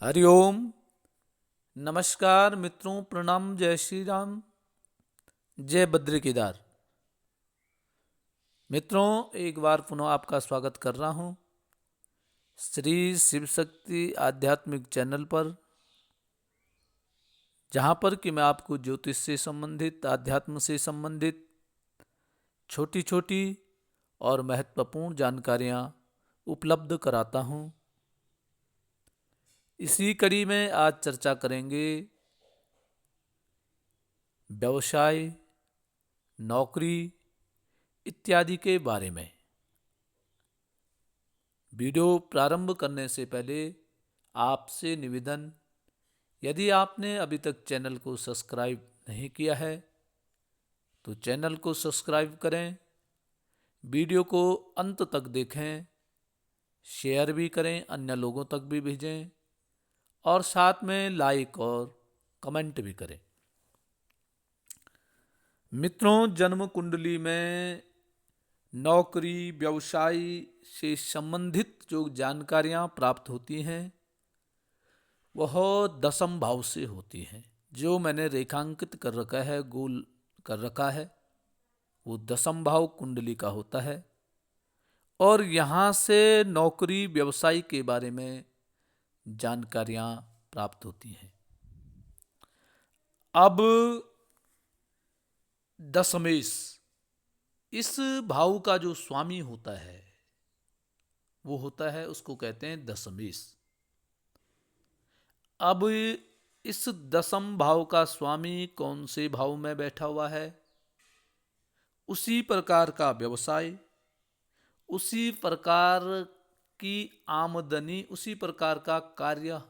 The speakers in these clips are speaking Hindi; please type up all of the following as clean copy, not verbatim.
हरिओम। नमस्कार मित्रों, प्रणाम, जय श्री राम, जय बद्री केदार। मित्रों, एक बार पुनः आपका स्वागत कर रहा हूँ श्री शिव शक्ति आध्यात्मिक चैनल पर, जहाँ पर कि मैं आपको ज्योतिष से संबंधित, आध्यात्म से संबंधित छोटी छोटी और महत्वपूर्ण जानकारियाँ उपलब्ध कराता हूँ। इसी कड़ी में आज चर्चा करेंगे व्यवसाय, नौकरी इत्यादि के बारे में। वीडियो प्रारंभ करने से पहले आपसे निवेदन, यदि आपने अभी तक चैनल को सब्सक्राइब नहीं किया है तो चैनल को सब्सक्राइब करें, वीडियो को अंत तक देखें, शेयर भी करें, अन्य लोगों तक भी भेजें और साथ में लाइक और कमेंट भी करें। मित्रों, जन्म कुंडली में नौकरी, व्यवसाय से संबंधित जो जानकारियां प्राप्त होती हैं वह दसम भाव से होती हैं। जो मैंने रेखांकित कर रखा है, गोल कर रखा है, वो दसम भाव कुंडली का होता है और यहाँ से नौकरी व्यवसाय के बारे में जानकारियाँ प्राप्त होती हैं। अब दशमेश, इस भाव का जो स्वामी होता है वो होता है, उसको कहते हैं दशमेश। अब इस दसम भाव का स्वामी कौन से भाव में बैठा हुआ है, उसी प्रकार का व्यवसाय, उसी प्रकार की आमदनी, उसी प्रकार का कार्य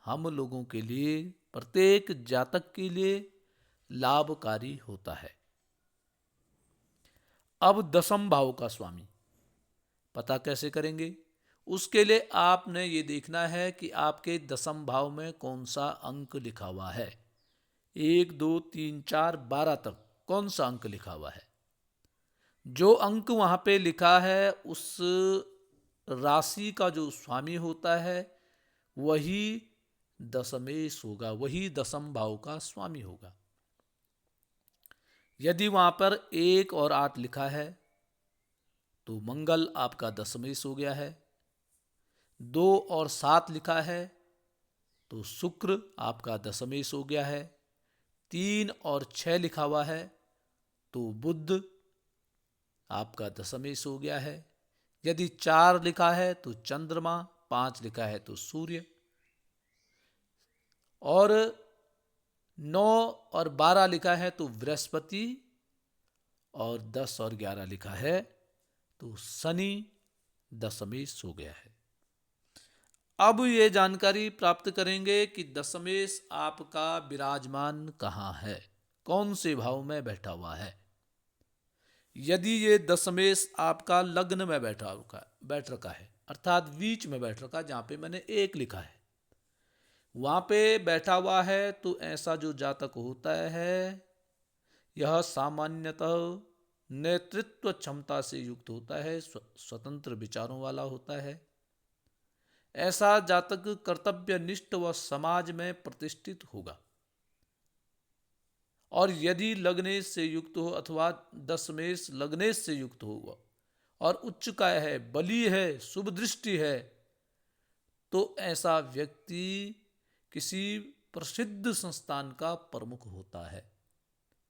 हम लोगों के लिए, प्रत्येक जातक के लिए लाभकारी होता है। अब दसम भाव का स्वामी पता कैसे करेंगे? उसके लिए आपने ये देखना है कि आपके दसम भाव में कौन सा अंक लिखा हुआ है। 1, 2, 3, 4, 12 तक कौन सा अंक लिखा हुआ है। जो अंक वहां पे लिखा है उस राशि का जो स्वामी होता है वही दशमेश होगा, वही दसम भाव का स्वामी होगा। यदि वहां पर 1 और 8 लिखा है तो मंगल आपका दशमेश हो गया है। 2 और 7 लिखा है तो शुक्र आपका दशमेश हो गया है। 3 और 6 लिखा हुआ है तो बुध आपका दशमेश हो गया है। यदि 4 लिखा है तो चंद्रमा, 5 लिखा है तो सूर्य, और 9 और 12 लिखा है तो बृहस्पति, और 10 और 11 लिखा है तो शनि दशमेश हो गया है। अब ये जानकारी प्राप्त करेंगे कि दशमेश आपका विराजमान कहाँ है, कौन से भाव में बैठा हुआ है। यदि ये दशमेश आपका लग्न में बैठ रखा है, अर्थात बीच में बैठ रखा, जहाँ पे मैंने 1 लिखा है वहाँ पे बैठा हुआ है, तो ऐसा जो जातक होता है यह सामान्यतः नेतृत्व क्षमता से युक्त होता है, स्वतंत्र विचारों वाला होता है। ऐसा जातक कर्तव्यनिष्ठ व समाज में प्रतिष्ठित होगा। और यदि लग्नेश से युक्त हो अथवा दशमेश लग्नेश से युक्त होगा और उच्च का है, बली है, शुभ दृष्टि है, तो ऐसा व्यक्ति किसी प्रसिद्ध संस्थान का प्रमुख होता है।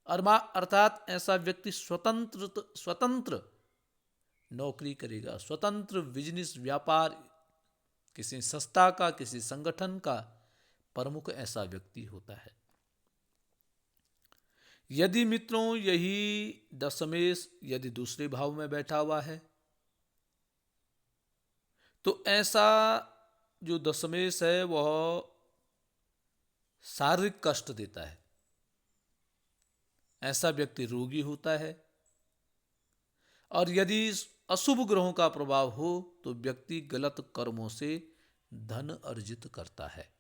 अर्थात ऐसा व्यक्ति स्वतंत्र नौकरी करेगा, स्वतंत्र बिजनेस, व्यापार, किसी संस्था का, किसी संगठन का प्रमुख ऐसा व्यक्ति होता है। यदि मित्रों यही दशमेश यदि दूसरे भाव में बैठा हुआ है तो ऐसा जो दशमेश है वह शारीरिक कष्ट देता है। ऐसा व्यक्ति रोगी होता है। और यदि अशुभ ग्रहों का प्रभाव हो तो व्यक्ति गलत कर्मों से धन अर्जित करता है,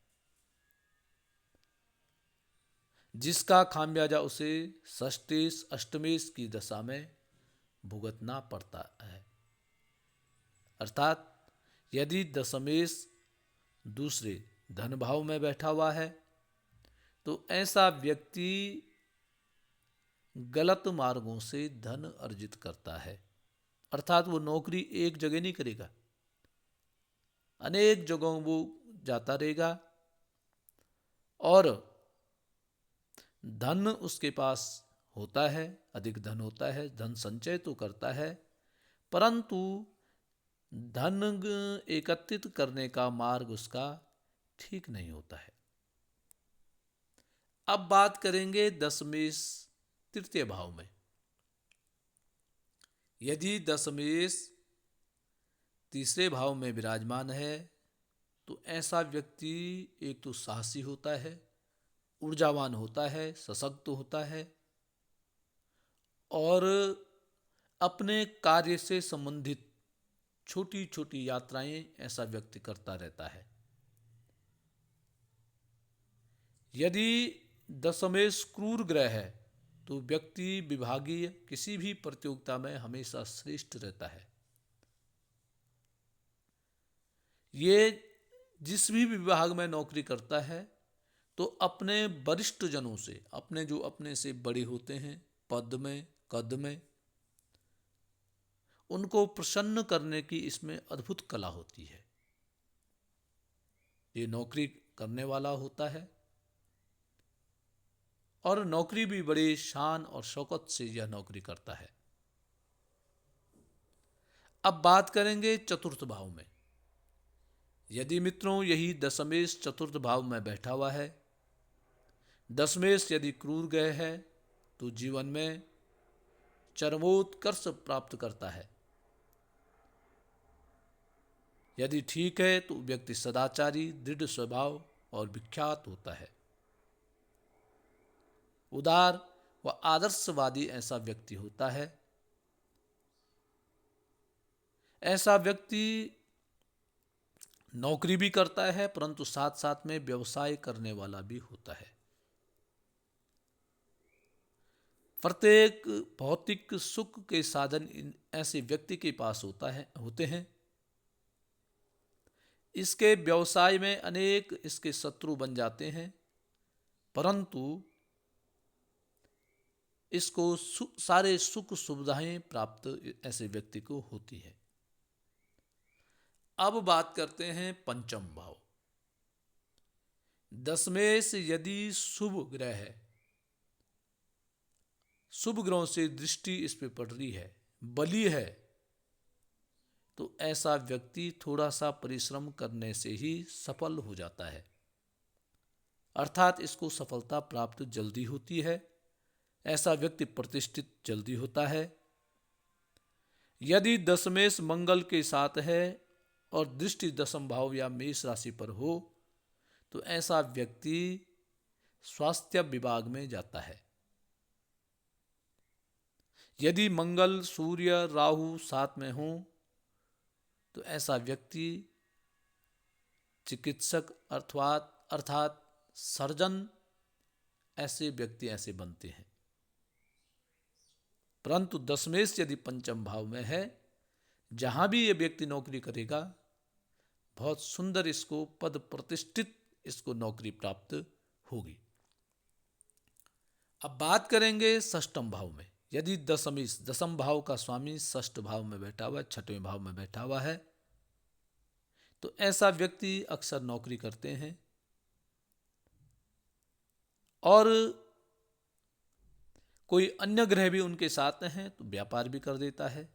जिसका खामियाजा उसे षष्टेश अष्टमेश की दशा में भुगतना पड़ता है। अर्थात यदि दशमेश दूसरे धन भाव में बैठा हुआ है, तो ऐसा व्यक्ति गलत मार्गों से धन अर्जित करता है। अर्थात वो नौकरी एक जगह नहीं करेगा, अनेक जगहों वो जाता रहेगा और धन उसके पास होता है, अधिक धन होता है, धन संचय तो करता है, परंतु धन एकत्रित करने का मार्ग उसका ठीक नहीं होता है। अब बात करेंगे दशमेश तृतीय भाव में। यदि दशमेश तीसरे भाव में विराजमान है तो ऐसा व्यक्ति एक तो साहसी होता है, ऊर्जावान होता है, सशक्त होता है और अपने कार्य से संबंधित छोटी छोटी यात्राएं ऐसा व्यक्ति करता रहता है। यदि दशमेश क्रूर ग्रह है तो व्यक्ति विभागीय किसी भी प्रतियोगिता में हमेशा श्रेष्ठ रहता है। ये जिस भी विभाग में नौकरी करता है तो अपने वरिष्ठ जनों से, अपने जो अपने से बड़े होते हैं पद में, कद में, उनको प्रसन्न करने की इसमें अद्भुत कला होती है। ये नौकरी करने वाला होता है और नौकरी भी बड़े शान और शौकत से यह नौकरी करता है। अब बात करेंगे चतुर्थ भाव में। यदि मित्रों यही दशमेश चतुर्थ भाव में बैठा हुआ है, दशमेश यदि क्रूर ग्रह है तो जीवन में चरमोत्कर्ष प्राप्त करता है। यदि ठीक है तो व्यक्ति सदाचारी, दृढ़ स्वभाव और विख्यात होता है। उदार व आदर्शवादी ऐसा व्यक्ति होता है। ऐसा व्यक्ति नौकरी भी करता है परंतु साथ साथ में व्यवसाय करने वाला भी होता है। प्रत्येक भौतिक सुख के साधन ऐसे व्यक्ति के पास होते हैं। इसके व्यवसाय में अनेक इसके शत्रु बन जाते हैं, परंतु इसको सारे सुख सुविधाएं प्राप्त ऐसे व्यक्ति को होती है। अब बात करते हैं पंचम भाव। दशमेश यदि शुभ ग्रह है, शुभ ग्रहों से दृष्टि इस पे पड़ रही है, बली है, तो ऐसा व्यक्ति थोड़ा सा परिश्रम करने से ही सफल हो जाता है। अर्थात इसको सफलता प्राप्त जल्दी होती है। ऐसा व्यक्ति प्रतिष्ठित जल्दी होता है। यदि दशमेश मंगल के साथ है और दृष्टि दशम भाव या मेष राशि पर हो तो ऐसा व्यक्ति स्वास्थ्य विभाग में जाता है। यदि मंगल, सूर्य, राहु साथ में हो तो ऐसा व्यक्ति चिकित्सक अर्थात सर्जन ऐसे व्यक्ति ऐसे बनते हैं। परंतु दशमेश यदि पंचम भाव में है, जहां भी ये व्यक्ति नौकरी करेगा बहुत सुंदर इसको पद प्रतिष्ठित इसको नौकरी प्राप्त होगी। अब बात करेंगे षष्ठम भाव में। यदि दशमेश दशम भाव का स्वामी षष्ठ भाव में बैठा हुआ है, छठवें भाव में बैठा हुआ है, तो ऐसा व्यक्ति अक्सर नौकरी करते हैं और कोई अन्य ग्रह भी उनके साथ हैं तो व्यापार भी कर देता है।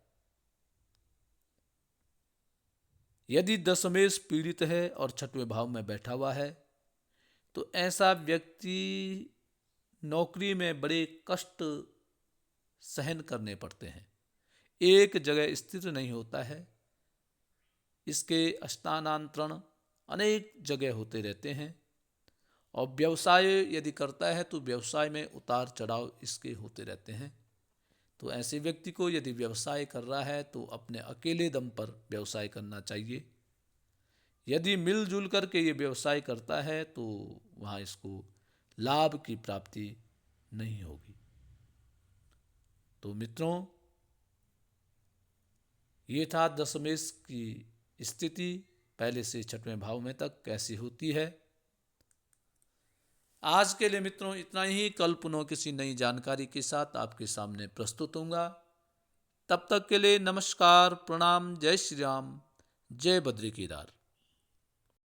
यदि दशमेश पीड़ित है और छठवें भाव में बैठा हुआ है तो ऐसा व्यक्ति नौकरी में बड़े कष्ट सहन करने पड़ते हैं, एक जगह स्थिर नहीं होता है। इसके स्थानांतरण अनेक जगह होते रहते हैं और व्यवसाय यदि करता है तो व्यवसाय में उतार चढ़ाव इसके होते रहते हैं। तो ऐसे व्यक्ति को यदि व्यवसाय कर रहा है तो अपने अकेले दम पर व्यवसाय करना चाहिए। यदि मिलजुल करके ये व्यवसाय करता है तो वहाँ इसको लाभ की प्राप्ति नहीं होगी। तो मित्रों, ये था दशमेश की स्थिति पहले से छठवें भाव में तक कैसी होती है। आज के लिए मित्रों इतना ही। कल पुनः किसी नई जानकारी के साथ आपके सामने प्रस्तुत होऊंगा। तब तक के लिए नमस्कार, प्रणाम, जय श्री राम, जय बद्री केदार।